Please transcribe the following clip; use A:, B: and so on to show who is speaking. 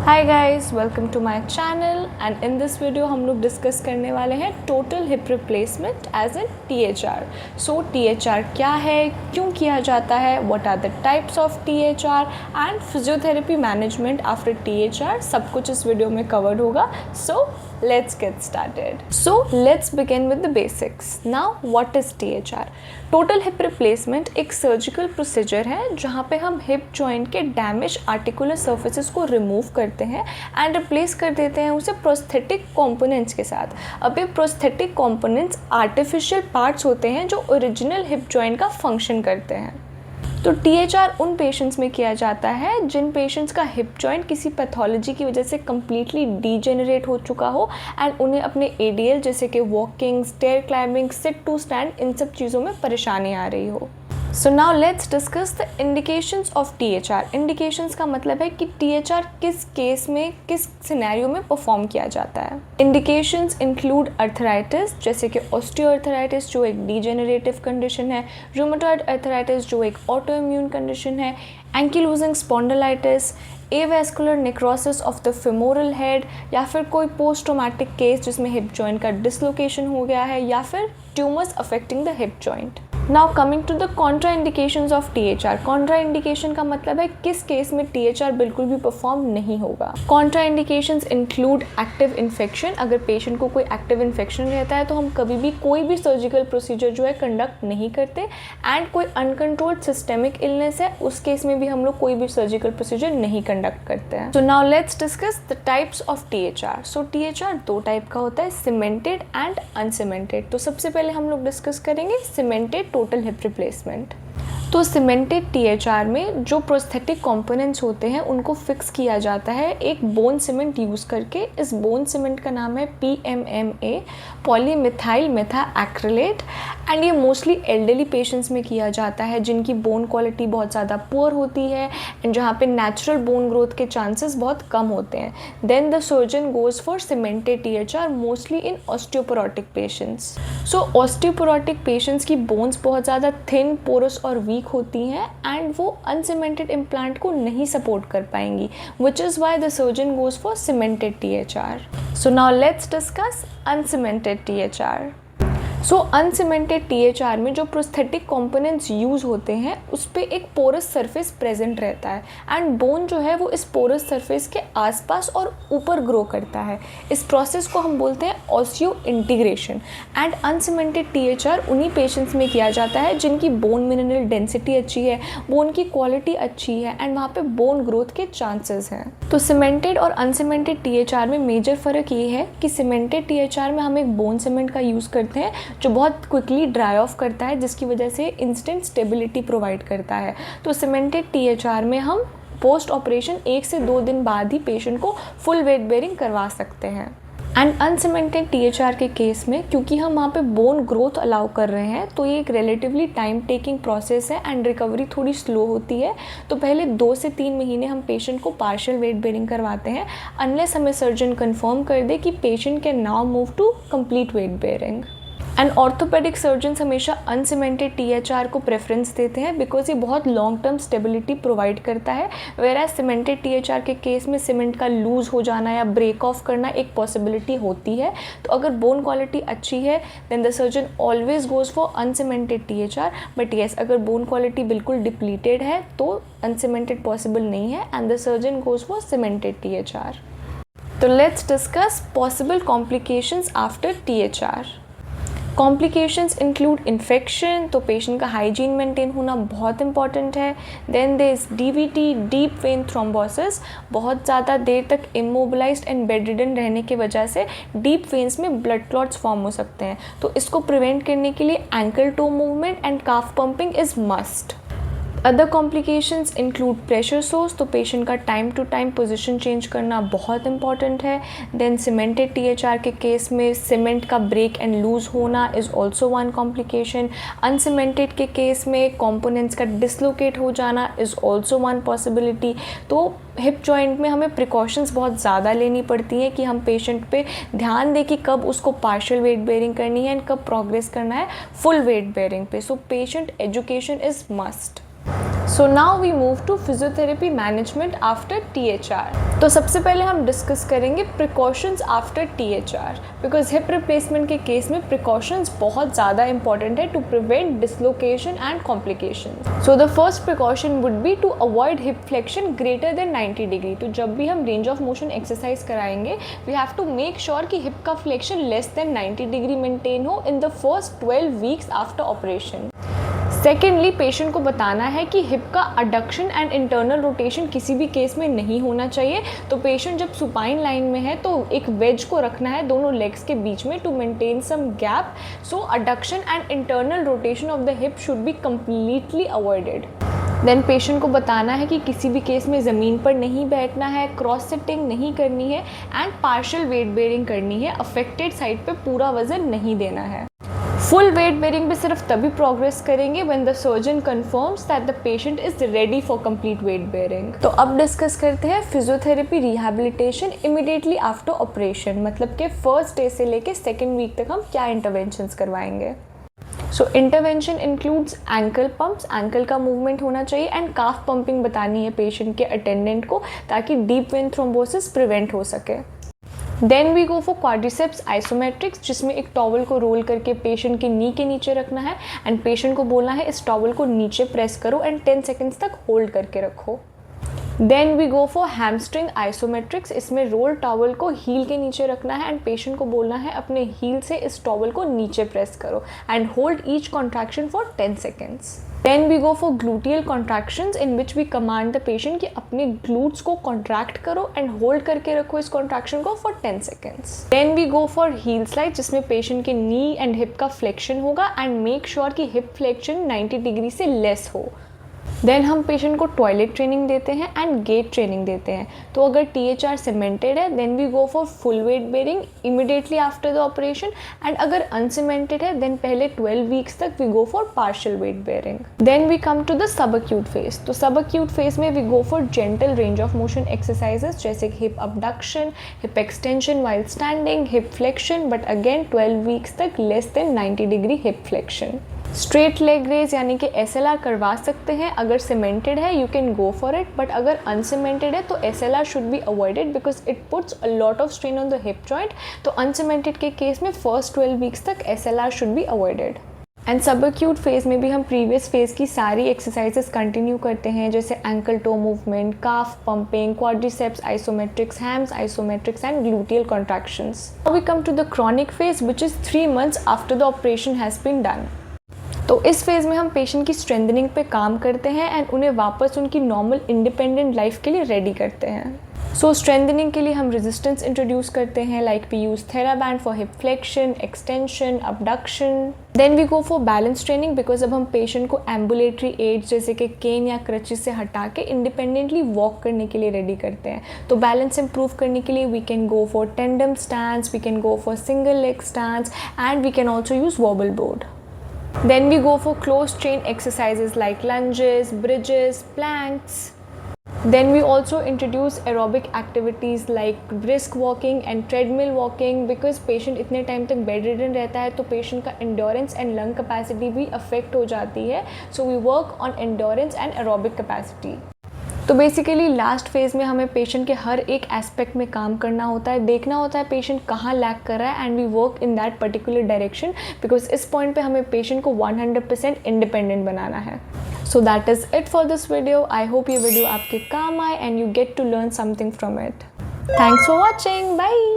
A: Hi guys, welcome to my channel and in this video हम लोग discuss करने वाले हैं total hip replacement as an THR। So THR क्या है, क्यों किया जाता है, what are the types of THR and physiotherapy management after THR, सब कुछ इस वीडियो में कवर्ड होगा। सो let's get started. So let's begin with the basics. Now what is THR? Total hip replacement एक सर्जिकल प्रोसीजर है जहाँ पे हम हिप जॉइंट के डैमेज आर्टिकुलर सर्फेसिस को रिमूव करते हैं एंड रिप्लेस कर देते हैं उसे प्रोस्थेटिक कंपोनेंट्स के साथ। अब ये प्रोस्थेटिक कंपोनेंट्स आर्टिफिशियल पार्ट्स होते हैं जो ओरिजिनल हिप जॉइंट का फंक्शन करते हैं। तो THR उन पेशेंट्स में किया जाता है जिन पेशेंट्स का हिप जॉइंट किसी पैथोलॉजी की वजह से कम्प्लीटली डीजेनरेट हो चुका हो एंड उन्हें अपने ADL जैसे कि walking, stair climbing, sit to stand, इन सब चीज़ों में परेशानी आ रही हो। So now let's discuss the indications of THR। Indications का मतलब है कि THR किस केस में, किस सिनेरियो में परफॉर्म किया जाता है। इंडिकेशंस इंक्लूड अर्थराइटिस जैसे कि ऑस्टियोआर्थराइटिस जो एक डीजेनरेटिव कंडीशन है, रूमेटॉइड अर्थराइटिस जो एक ऑटोइम्यून कंडीशन है, ankylosing spondylitis, avascular necrosis of the femoral head, या फिर कोई पोस्ट ट्रॉमेटिक केस जिसमें हिप जॉइंट का डिसलोकेशन हो गया है, या फिर tumours affecting the hip joint. Now coming to the contra indications of THR। Contra indication का मतलब है किस केस में THR बिल्कुल भी परफॉर्म नहीं होगा। Contra indications include active infection. अगर पेशेंट को कोई एक्टिव इन्फेक्शन रहता है तो हम कभी भी कोई भी सर्जिकल प्रोसीजर जो है कंडक्ट नहीं करते, एंड कोई अनकंट्रोल्ड सिस्टेमिक इलनेस है उस केस में भी हम लोग कोई भी सर्जिकल प्रोसीजर नहीं कंडक्ट करते हैं। सो now let's discuss the types of THR। So THR दो टाइप का होता है, सीमेंटेड एंड अनसीमेंटेड। तो सबसे पहले हम लोग डिस्कस करेंगे सीमेंटेड टोटल हिप रिप्लेसमेंट। तो सीमेंटेड THR में जो प्रोस्थेटिक कंपोनेंट्स होते हैं उनको फिक्स किया जाता है एक बोन सीमेंट यूज़ करके। इस बोन सीमेंट का नाम है PMMA, पॉलीमिथाइल मेथा एक्रिलेट, एंड ये मोस्टली एल्डरली पेशेंट्स में किया जाता है जिनकी बोन क्वालिटी बहुत ज़्यादा पुअर होती है एंड जहाँ पे नेचुरल बोन ग्रोथ के चांसेस बहुत कम होते हैं। Then the surgeon goes for cemented THR mostly in osteoporotic patients. So osteoporotic patients की बोन्स बहुत ज़्यादा थिन, पोरस और वीक होती हैं एंड वो अनसीमेंटेड इम्प्लांट को नहीं सपोर्ट कर पाएंगी, which is why the surgeon goes for cemented THR। So now let's discuss uncemented THR। So uncemented THR में जो प्रोस्थेटिक कंपोनेंट्स यूज़ होते हैं उस पर एक पोरस सरफेस प्रेजेंट रहता है एंड बोन जो है वो इस पोरस सरफेस के आसपास और ऊपर ग्रो करता है। इस प्रोसेस को हम बोलते हैं ऑसियो इंटीग्रेशन। एंड अनसीमेंटेड THR उन्हीं पेशेंट्स में किया जाता है जिनकी बोन मिनरल डेंसिटी अच्छी है, बोन की क्वालिटी अच्छी है एंड वहाँ पे बोन ग्रोथ के चांसेस हैं। तो सीमेंटेड और अनसीमेंटेड THR में मेजर फ़र्क ये है कि सीमेंटेड THR में हम एक बोन सीमेंट का यूज़ करते हैं जो बहुत क्विकली ड्राई ऑफ करता है, जिसकी वजह से इंस्टेंट स्टेबिलिटी प्रोवाइड करता है। तो सीमेंटेड THR में हम पोस्ट ऑपरेशन 1 से 2 दिन बाद ही पेशेंट को फुल वेट बेयरिंग करवा सकते हैं। एंड अनसीमेंटेड THR के केस में क्योंकि हम वहाँ पे बोन ग्रोथ अलाउ कर रहे हैं तो ये एक रिलेटिवली टाइम टेकिंग प्रोसेस है एंड रिकवरी थोड़ी स्लो होती है। तो पहले 2 से 3 महीने हम पेशेंट को पार्शियल वेट बेयरिंग करवाते हैं अनलेस हमें सर्जन कंफर्म कर दे कि patient can now move to complete weight bearing. And orthopaedic surgeons हमेशा अनसीमेंटेड THR को प्रेफरेंस देते हैं बिकॉज ये बहुत लॉन्ग टर्म स्टेबिलिटी प्रोवाइड करता है, वेयरएज सीमेंटेड THR के केस में सीमेंट का लूज़ हो जाना या ब्रेक ऑफ करना एक पॉसिबिलिटी होती है। तो अगर बोन क्वालिटी अच्छी है then the surgeon always goes for uncemented THR। But yes, अगर बोन क्वालिटी बिल्कुल डिप्लीटेड है तो अनसीमेंटेड पॉसिबल नहीं है and the surgeon goes for cemented THR। तो let's discuss possible complications after THR। Complications include infection, तो patient का hygiene maintain होना बहुत इंपॉर्टेंट है। Then there is DVT, deep vein thrombosis, बहुत ज़्यादा देर तक इमोबिलाइज्ड एंड बेडरिडन रहने की वजह से डीप वेन्स में ब्लड क्लॉट्स फॉर्म हो सकते हैं। तो इसको प्रिवेंट करने के लिए ankle toe movement and calf pumping is must. Other complications include pressure sores, तो पेशेंट का time to time position change करना बहुत इंपॉर्टेंट है। देन सीमेंटेड THR के केस में सीमेंट का ब्रेक एंड लूज होना is also one complication. Uncemented के केस में कंपोनेंट्स का डिसलोकेट हो जाना इज़ ऑल्सो वन पॉसिबिलिटी। तो हिप जॉइंट में हमें प्रिकॉशंस बहुत ज़्यादा लेनी पड़ती हैं कि हम पेशेंट पे ध्यान दें कि कब उसको पार्शियल वेट बेयरिंग करनी है एंड कब प्रोग्रेस करना है फुल वेट बेयरिंग पे। So patient education is must. So now we move to physiotherapy management after THR। तो सबसे पहले हम डिस्कस करेंगे precautions after THR, because hip replacement के केस में प्रिकॉशंस बहुत ज़्यादा इंपॉर्टेंट है to prevent dislocation and complication. So the first precaution would be to avoid hip flexion greater than 90 degree. तो जब भी हम रेंज ऑफ मोशन एक्सरसाइज कराएंगे we have to make sure कि हिप का flexion less than 90 degree maintain हो in the first 12 weeks after operation. Secondly, patient को बताना है कि हिप का अडक्शन एंड इंटरनल रोटेशन किसी भी केस में नहीं होना चाहिए। तो पेशेंट जब सुपाइन लाइन में है तो एक वेज को रखना है दोनों लेग्स के बीच में to maintain some gap. So adduction and internal rotation of the hip should be completely avoided. Then patient को बताना है कि किसी भी केस में ज़मीन पर नहीं बैठना है, क्रॉस सिटिंग नहीं करनी है एंड पार्शियल वेट बेयरिंग करनी है। अफेक्टेड साइड पे पूरा वजन नहीं देना है। फुल वेट बेयरिंग पे सिर्फ तभी प्रोग्रेस करेंगे when the surgeon confirms that the patient is ready for complete weight bearing. तो अब डिस्कस करते हैं physiotherapy rehabilitation immediately after operation, मतलब कि फर्स्ट डे से लेके सेकेंड वीक तक हम क्या इंटरवेंशंस करवाएंगे। So intervention includes ankle pumps, ankle का मूवमेंट होना चाहिए एंड काफ पंपिंग बतानी है पेशेंट के अटेंडेंट को ताकि डीप वेन थ्रोम्बोसिस प्रिवेंट हो सके। Then we go for quadriceps isometrics, जिसमें एक टॉवल को रोल करके पेशेंट के नी के नीचे रखना है एंड पेशेंट को बोलना है इस टॉवल को नीचे प्रेस करो एंड 10 सेकेंड्स तक होल्ड करके रखो। Then we go for hamstring isometrics, इसमें रोल टॉवल को हील के नीचे रखना है एंड पेशेंट को बोलना है अपने हील से इस टॉवल को नीचे प्रेस करो and hold each contraction for 10 seconds. Then we go for gluteal contractions in which we command the patient कि अपने glutes को contract करो and hold करके रखो इस contraction को for 10 seconds. Then we go for heel slide जिसमें patient के knee and hip का flexion होगा and make sure कि hip flexion 90 डिग्री से less हो। देन हम पेशेंट को टॉयलेट ट्रेनिंग देते हैं एंड गेट ट्रेनिंग देते हैं। तो अगर THR सीमेंटेड है then we go for full weight bearing immediately after the operation and अगर अनसीमेंटेड है देन पहले 12 वीक्स तक we go for partial weight bearing. Then we come to the sub acute phase. तो sub acute phase में we go for gentle range of motion exercises जैसे hip abduction, hip extension while standing, hip flexion, but again 12 weeks तक less than 90 degree hip flexion. Straight leg raise यानी कि SLR करवा सकते हैं। अगर cemented है you can go for it, but अगर अनसीमेंटेड है तो SLR should be avoided because it puts a lot of strain on the hip joint. तो अनसीमेंटेड के केस में फर्स्ट 12 वीक्स तक SLR should be avoided. And sub acute phase में भी हम प्रीवियस फेज की सारी एक्सरसाइजेस कंटिन्यू करते हैं जैसे ankle toe movement, calf pumping, quadriceps आइसोमेट्रिक्स, hams आइसोमेट्रिक्स and gluteal contractions. Now we come to the chronic phase which is 3 months after the operation has been done. तो इस फेज़ में हम patient की स्ट्रेंथनिंग पे काम करते हैं एंड उन्हें वापस उनकी नॉर्मल इंडिपेंडेंट लाइफ के लिए रेडी करते हैं। सो स्ट्रेंथनिंग के लिए हम रेजिस्टेंस इंट्रोड्यूस करते हैं like we use theraband for hip flexion, extension, abduction. Then we go for balance training because अब हम पेशेंट को एम्बुलेटरी एड्स जैसे कि केन या क्रचेस से हटा के इंडिपेंडेंटली वॉक करने के लिए रेडी करते हैं। तो बैलेंस इंप्रूव करने के लिए we can go for tandem stands, we can go for single leg stands and we can also use wobble board. Then we go for close chain exercises like lunges, bridges, planks. Then we also introduce aerobic activities like brisk walking and treadmill walking because patient इतने time तक bedridden रहता है तो patient का endurance and lung capacity भी affect हो जाती है। So we work on endurance and aerobic capacity. तो बेसिकली लास्ट फेज़ में हमें पेशेंट के हर एक एस्पेक्ट में काम करना होता है, देखना होता है पेशेंट कहाँ लैक कर रहा है and we work in that particular direction because इस पॉइंट पे हमें पेशेंट को 100% इंडिपेंडेंट बनाना है। So that is it for this video. I hope ये वीडियो आपके काम आए and you get to learn something from it. Thanks for watching, bye.